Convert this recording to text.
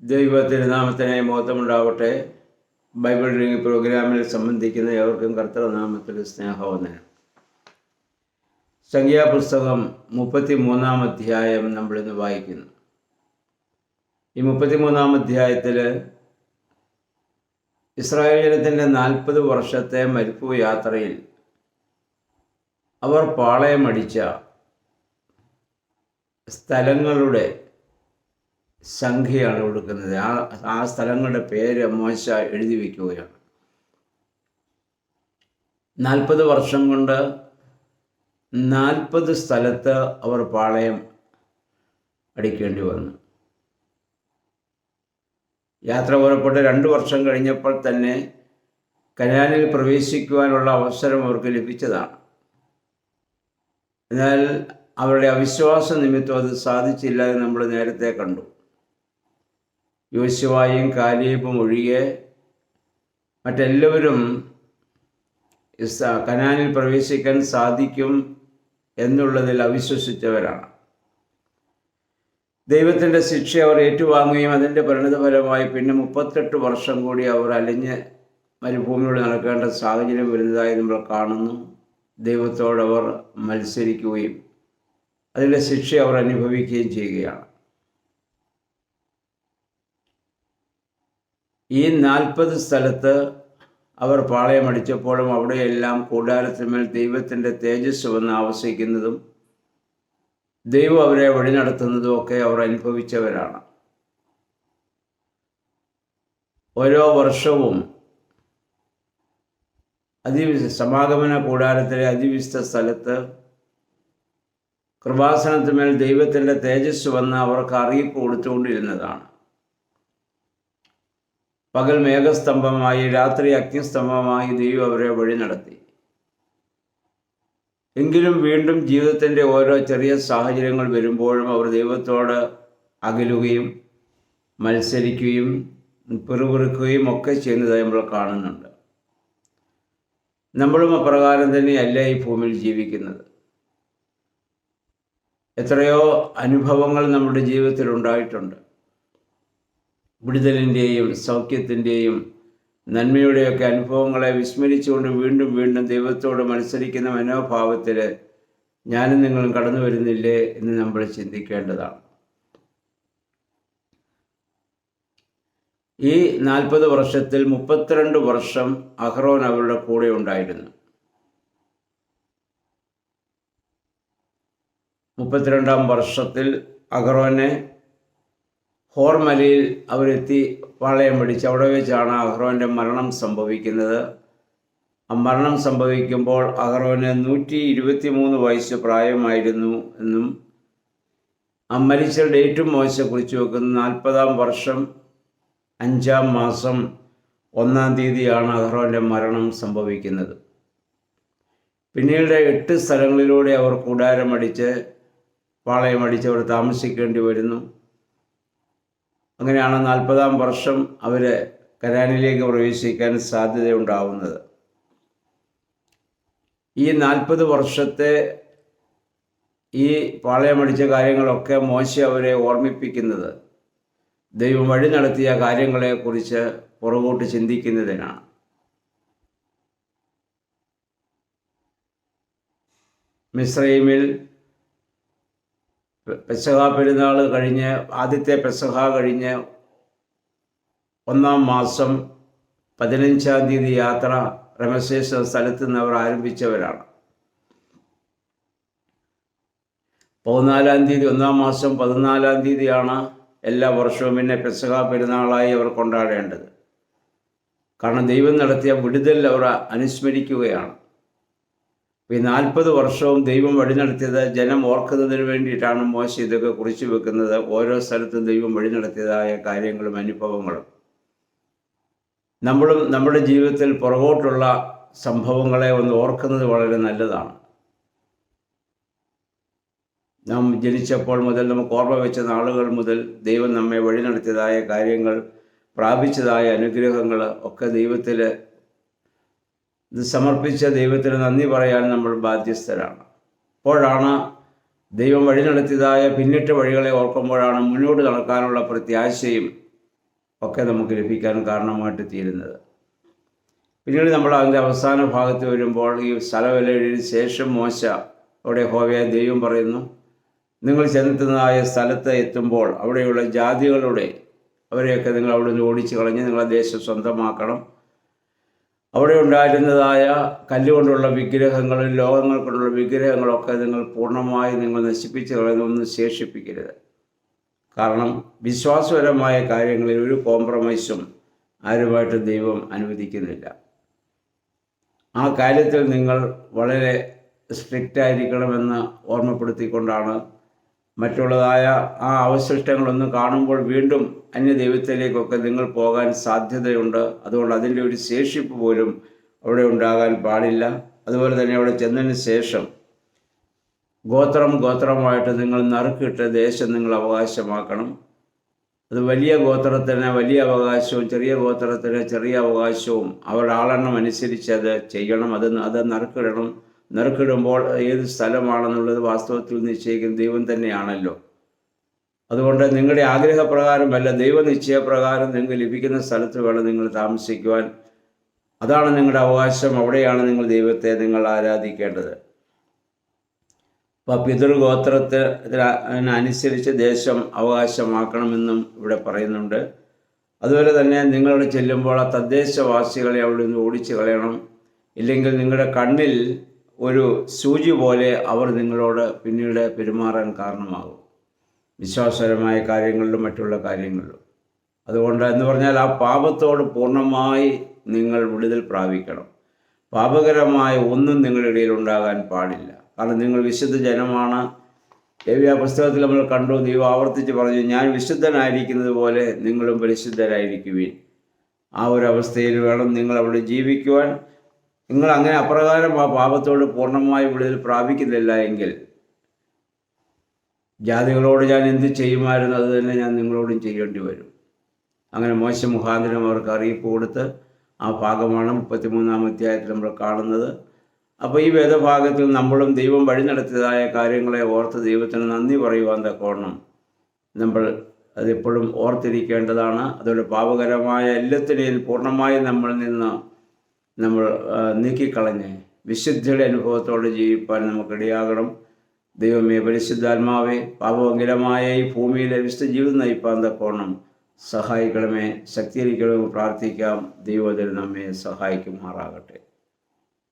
ദൈവത്തിരുനാമത്തിനെ മഹത്വമുണ്ടാവട്ടെ. Bible reading പ്രോഗ്രാമിൽ സംബന്ധിക്കുന്ന ഏവർക്കും കർത്തൃനാമത്തിൽ സ്നേഹവന്ദനം. സംഖ്യാപുസ്തകം 33 അധ്യായം നമ്മളിന്ന് വായിക്കുന്നു. ഈ 33 അധ്യായത്തിൽ ഇസ്രായേൽ ജനത്തിൻ്റെ 40 വർഷത്തെ മരുഭൂ യാത്രയിൽ അവർ പാളയമടിച്ച സ്ഥലങ്ങളുടെ സംഖ്യയാണ് കൊടുക്കുന്നത്. ആ സ്ഥലങ്ങളുടെ പേര് മോശ എഴുതി വയ്ക്കുകയാണ്. 40 വർഷം കൊണ്ട് 40 സ്ഥലത്ത് അവർ പാളയം അടിക്കേണ്ടി വന്നു. യാത്ര പുറപ്പെട്ട് 2 വർഷം കഴിഞ്ഞപ്പോൾ തന്നെ കനാനിൽ പ്രവേശിക്കുവാനുള്ള അവസരം അവർക്ക് ലഭിച്ചതാണ്. എന്നാൽ അവരുടെ അവിശ്വാസ നിമിത്തം അത് സാധിച്ചില്ല എന്ന് നമ്മൾ നേരത്തെ കണ്ടു. യോശുവയും കാലേബും ഒഴികെ മറ്റെല്ലാവരും കനാനിൽ പ്രവേശിക്കാൻ സാധിക്കും എന്നുള്ളതിൽ അവിശ്വസിച്ചവരാണ്. ദൈവത്തിൻ്റെ ശിക്ഷ അവർ ഏറ്റുവാങ്ങുകയും അതിൻ്റെ പരിണിതഫലമായി പിന്നെ 38 വർഷം കൂടി അവർ അലിഞ്ഞ് മരുഭൂമിയിലൂടെ നടക്കേണ്ട സാഹചര്യം വരുന്നതായി നമ്മൾ കാണുന്നു. ദൈവത്തോടവർ മത്സരിക്കുകയും അതിൻ്റെ ശിക്ഷ അവർ അനുഭവിക്കുകയും ചെയ്യുകയാണ്. ഈ 40 സ്ഥലത്ത് അവർ പാളയമടിച്ചപ്പോഴും അവിടെയെല്ലാം കൂടാരത്തിന്മേൽ ദൈവത്തിൻ്റെ തേജസ് വന്ന് ആവസിക്കുന്നതും ദൈവം അവരെ വഴി നടത്തുന്നതും ഒക്കെ അവർ അനുഭവിച്ചവരാണ്. ഓരോ വർഷവും സമാഗമന കൂടാരത്തിലെ അതിവിശുദ്ധ സ്ഥലത്ത് കൃപാസനത്തിന്മേൽ ദൈവത്തിൻ്റെ തേജസ് വന്ന് അവർക്ക് അറിയിപ്പ് കൊടുത്തുകൊണ്ടിരുന്നതാണ്. പകൽ മേഘസ്തംഭമായി, രാത്രി അഗ്നിസ്തംഭമായി ദൈവം അവരെ വഴി നടത്തി. എങ്കിലും വീണ്ടും ജീവിതത്തിൻ്റെ ഓരോ ചെറിയ സാഹചര്യങ്ങൾ വരുമ്പോഴും അവർ ദൈവത്തോട് അകലുകയും മത്സരിക്കുകയും പിറുപിറുക്കുകയും ഒക്കെ ചെയ്യുന്നതായി നമ്മൾ കാണുന്നുണ്ട്. നമ്മളും അപ്രകാരം തന്നെയല്ല ഈ ഭൂമിയിൽ ജീവിക്കുന്നത്. എത്രയോ അനുഭവങ്ങൾ നമ്മുടെ ജീവിതത്തിൽ ഉണ്ടായിട്ടുണ്ട്. വിടുതലിൻ്റെയും സൗഖ്യത്തിൻ്റെയും നന്മയുടെയൊക്കെ അനുഭവങ്ങളെ വിസ്മരിച്ചുകൊണ്ട് വീണ്ടും വീണ്ടും ദൈവത്തോട് മത്സരിക്കുന്ന മനോഭാവത്തിൽ ഞാനും നിങ്ങളും കടന്നു വരുന്നില്ലേ എന്ന് നമ്മൾ ചിന്തിക്കേണ്ടതാണ്. ഈ 40 വർഷത്തിൽ 32 വർഷം അഹ്റോൻ അവരുടെ കൂടെ ഉണ്ടായിരുന്നു. 32-ാം വർഷത്തിൽ അഹ്റോനെ ഹോർമലയിൽ അവരെത്തി പാളയം പിടിച്ച് അവിടെ വെച്ചാണ് അഹ്റോൻ്റെ മരണം സംഭവിക്കുന്നത്. ആ മരണം സംഭവിക്കുമ്പോൾ അഹ്റോന് 123 വയസ്സ് പ്രായമായിരുന്നു എന്നും ആ മരിച്ച ഡേറ്റും മോശ കുറിച്ച് വെക്കുന്നു. 40-ാം വർഷം 5-ാം മാസം 1-ാം തീയതിയാണ് അഹ്റോൻ്റെ മരണം സംഭവിക്കുന്നത്. പിന്നീട് 8 സ്ഥലങ്ങളിലൂടെ അവർ കൂടാരമടിച്ച് പാളയമടിച്ച് അവർ താമസിക്കേണ്ടി വരുന്നു. അങ്ങനെയാണ് 40-ാം വർഷം അവർ കനാനിലേക്ക് പ്രവേശിക്കാൻ സാധ്യതയുണ്ടാവുന്നത്. ഈ 40 വർഷത്തെ ഈ പാളയമടിച്ച കാര്യങ്ങളൊക്കെ മോശ അവരെ ഓർമ്മിപ്പിക്കുന്നത് ദൈവം വഴി നടത്തിയ കാര്യങ്ങളെക്കുറിച്ച് പുറകോട്ട് ചിന്തിക്കുന്നതിനാണ്. മിസ്രൈമിൽ പെസഹ പെരുന്നാൾ കഴിഞ്ഞ് ആദ്യത്തെ പെസഹ കഴിഞ്ഞ് 1-ാം മാസം 15-ാം തീയതി യാത്ര റമസേസ് സ്ഥലത്ത് നിന്ന് അവർ ആരംഭിച്ചവരാണ്. 14-ാം തീയതി 1-ാം മാസം 14-ാം തീയതിയാണ് എല്ലാ വർഷവും പിന്നെ പെസഹ പെരുന്നാളായി അവർ കൊണ്ടാടേണ്ടത്. കാരണം ദൈവം നടത്തിയ വിടുതൽ അവർ അനുസ്മരിക്കുകയാണ്. ഈ 40 വർഷവും ദൈവം വഴി നടത്തിയത് ജനം ഓർക്കുന്നതിന് വേണ്ടിയിട്ടാണ് മോശ ഇതൊക്കെ കുറിച്ച് വെക്കുന്നത്. ഓരോ സ്ഥലത്തും ദൈവം വഴി നടത്തിയതായ കാര്യങ്ങളും അനുഭവങ്ങളും നമ്മളും നമ്മുടെ ജീവിതത്തിൽ പുറകോട്ടുള്ള സംഭവങ്ങളെ ഒന്ന് ഓർക്കുന്നത് വളരെ നല്ലതാണ്. നാം ജനിച്ചപ്പോൾ മുതൽ നമുക്ക് ഓർമ്മ വെച്ച നാളുകൾ മുതൽ ദൈവം നമ്മെ വഴി നടത്തിയതായ കാര്യങ്ങൾ, പ്രാപിച്ചതായ അനുഗ്രഹങ്ങൾ ഒക്കെ ദൈവത്തിൽ ഇത് സമർപ്പിച്ച ദൈവത്തിന് നന്ദി പറയാൻ നമ്മൾ ബാധ്യസ്ഥരാണ്. അപ്പോഴാണ് ദൈവം വഴി നടത്തിയതായ പിന്നിട്ട വഴികളെ ഓർക്കുമ്പോഴാണ് മുന്നോട്ട് നടക്കാനുള്ള പ്രത്യാശയും ഒക്കെ നമുക്ക് ലഭിക്കാൻ കാരണമായിട്ട് തീരുന്നത്. പിന്നീട് നമ്മൾ അതിൻ്റെ അവസാന ഭാഗത്ത് വരുമ്പോൾ ഈ സ്ഥലവിലയിന് ശേഷം മോശ അവിടെ യഹോവയായ ദൈവം പറയുന്നു, നിങ്ങൾ ചെന്നെത്തുന്നതായ സ്ഥലത്ത് എത്തുമ്പോൾ അവിടെയുള്ള ജാതികളുടെ അവരെയൊക്കെ നിങ്ങൾ അവിടെ നിന്ന് ഓടിച്ചു കളഞ്ഞ് നിങ്ങളെ ദേശം സ്വന്തമാക്കണം. അവിടെ ഉണ്ടായിരുന്നതായ കല്ലുകൊണ്ടുള്ള വിഗ്രഹങ്ങളും ലോകങ്ങൾ കൊണ്ടുള്ള വിഗ്രഹങ്ങളൊക്കെ നിങ്ങൾ പൂർണ്ണമായി നിങ്ങൾ നശിപ്പിച്ച് കളയുന്നൊന്നും ശേഷിപ്പിക്കരുത്. കാരണം വിശ്വാസപരമായ കാര്യങ്ങളിൽ ഒരു കോംപ്രമൈസും ആരുമായിട്ട് ദൈവം അനുവദിക്കുന്നില്ല. ആ കാര്യത്തിൽ നിങ്ങൾ വളരെ സ്ട്രിക്റ്റ് ആയിരിക്കണമെന്ന് ഓർമ്മപ്പെടുത്തിക്കൊണ്ടാണ് മറ്റുള്ളതായ ആ അവശിഷ്ടങ്ങളൊന്നും കാണുമ്പോൾ വീണ്ടും അന്യദൈവത്തിലേക്കൊക്കെ നിങ്ങൾ പോകാൻ സാധ്യതയുണ്ട്. അതുകൊണ്ട് അതിൻ്റെ ഒരു ശേഷിപ്പ് പോലും അവിടെ ഉണ്ടാകാൻ പാടില്ല. അതുപോലെ തന്നെ അവിടെ ചെന്നതിന് ശേഷം ഗോത്രമായിട്ട് നിങ്ങൾ നറുക്കിട്ട് ദേശം നിങ്ങൾ അവകാശമാക്കണം. അത് വലിയ ഗോത്രത്തിന് വലിയ അവകാശവും ചെറിയ ഗോത്രത്തിന് ചെറിയ അവകാശവും അവരുടെ ആളെണ്ണം അനുസരിച്ച് അത് ചെയ്യണം. അത് നറുക്കിടുമ്പോൾ ഏത് സ്ഥലമാണെന്നുള്ളത് വാസ്തവത്തിൽ നിശ്ചയിക്കുന്ന ദൈവം തന്നെയാണല്ലോ. അതുകൊണ്ട് നിങ്ങളുടെ ആഗ്രഹപ്രകാരമല്ല, ദൈവനിശ്ചയപ്രകാരം നിങ്ങൾക്ക് ലഭിക്കുന്ന സ്ഥലത്ത് വേണം നിങ്ങൾ താമസിക്കുവാൻ. അതാണ് നിങ്ങളുടെ അവകാശം. അവിടെയാണ് നിങ്ങൾ ദൈവത്തെ നിങ്ങൾ ആരാധിക്കേണ്ടത്. അപ്പോൾ പിതൃഗോത്രത്തിനനുസരിച്ച് ദേശം അവകാശമാക്കണമെന്നും ഇവിടെ പറയുന്നുണ്ട്. അതുപോലെ തന്നെ നിങ്ങളവിടെ ചെല്ലുമ്പോൾ ആ തദ്ദേശവാസികളെ അവിടെ നിന്ന് ഓടിച്ചു കളയണം. ഇല്ലെങ്കിൽ നിങ്ങളുടെ കണ്ണിൽ ഒരു സൂചി പോലെ അവർ നിങ്ങളോട് പിന്നീട് പെരുമാറാൻ കാരണമാകും, വിശ്വാസപരമായ കാര്യങ്ങളിലും മറ്റുള്ള കാര്യങ്ങളിലും. അതുകൊണ്ട് എന്ന് പറഞ്ഞാൽ ആ പാപത്തോട് പൂർണ്ണമായി നിങ്ങൾ വിടുതൽ പ്രാപിക്കണം. പാപകരമായ ഒന്നും നിങ്ങളുടെ ഇടയിൽ ഉണ്ടാകാൻ പാടില്ല. കാരണം നിങ്ങൾ വിശുദ്ധ ജനമാണ്. ലേവ്യ പുസ്തകത്തിൽ നമ്മൾ കണ്ടു, ദൈവം ആവർത്തിച്ച് പറഞ്ഞു, ഞാൻ വിശുദ്ധനായിരിക്കുന്നത് പോലെ നിങ്ങളും പരിശുദ്ധരായിരിക്കുവിൻ. ആ ഒരു അവസ്ഥയിൽ വേണം നിങ്ങൾ അവിടെ ജീവിക്കുവാൻ. നിങ്ങൾ അങ്ങനെ അപ്രകാരം ആ പാപത്തോട് പൂർണ്ണമായി വിടുതൽ പ്രാപിക്കുന്നില്ല എങ്കിൽ ജാതികളോട് ഞാൻ എന്ത് ചെയ്യുമായിരുന്നു അത് തന്നെ ഞാൻ നിങ്ങളോടും ചെയ്യേണ്ടി വരും. അങ്ങനെ മോശ മുഖാന്തരം അവർക്ക് അറിയിപ്പ് കൊടുത്ത് ആ ഭാഗമാണ് 33-ാം അധ്യായത്തിൽ നമ്മൾ കാണുന്നത്. അപ്പോൾ ഈ വേദഭാഗത്തിൽ നമ്മളും ദൈവം വഴി നടത്തിയതായ കാര്യങ്ങളെ ഓർത്ത് ദൈവത്തിന് നന്ദി പറയുവാൻ തക്കവണ്ണം നമ്മൾ അതെപ്പോഴും ഓർത്തിരിക്കേണ്ടതാണ്. അതുപോലെ പാപകരമായ എല്ലാത്തിനെയും പൂർണ്ണമായി നമ്മളിൽ നിന്ന് നമ്മൾ നീക്കിക്കളഞ്ഞ് വിശുദ്ധിയുടെ അനുഭവത്തോടെ ജീവിപ്പാൻ നമുക്കിടയാകണം. ദൈവമേ, പരിശുദ്ധാത്മാവേ, പാപമംഗലമായ ഈ ഭൂമിയിലെ വിശുദ്ധ ജീവിതം നയിപ്പാൻ തക്കവണ്ണം സഹായിക്കണമേ, ശക്തീകരിക്കണമെന്ന് പ്രാർത്ഥിക്കാം. ദൈവത്തിൽ നമ്മെ സഹായിക്കുമാറാകട്ടെ.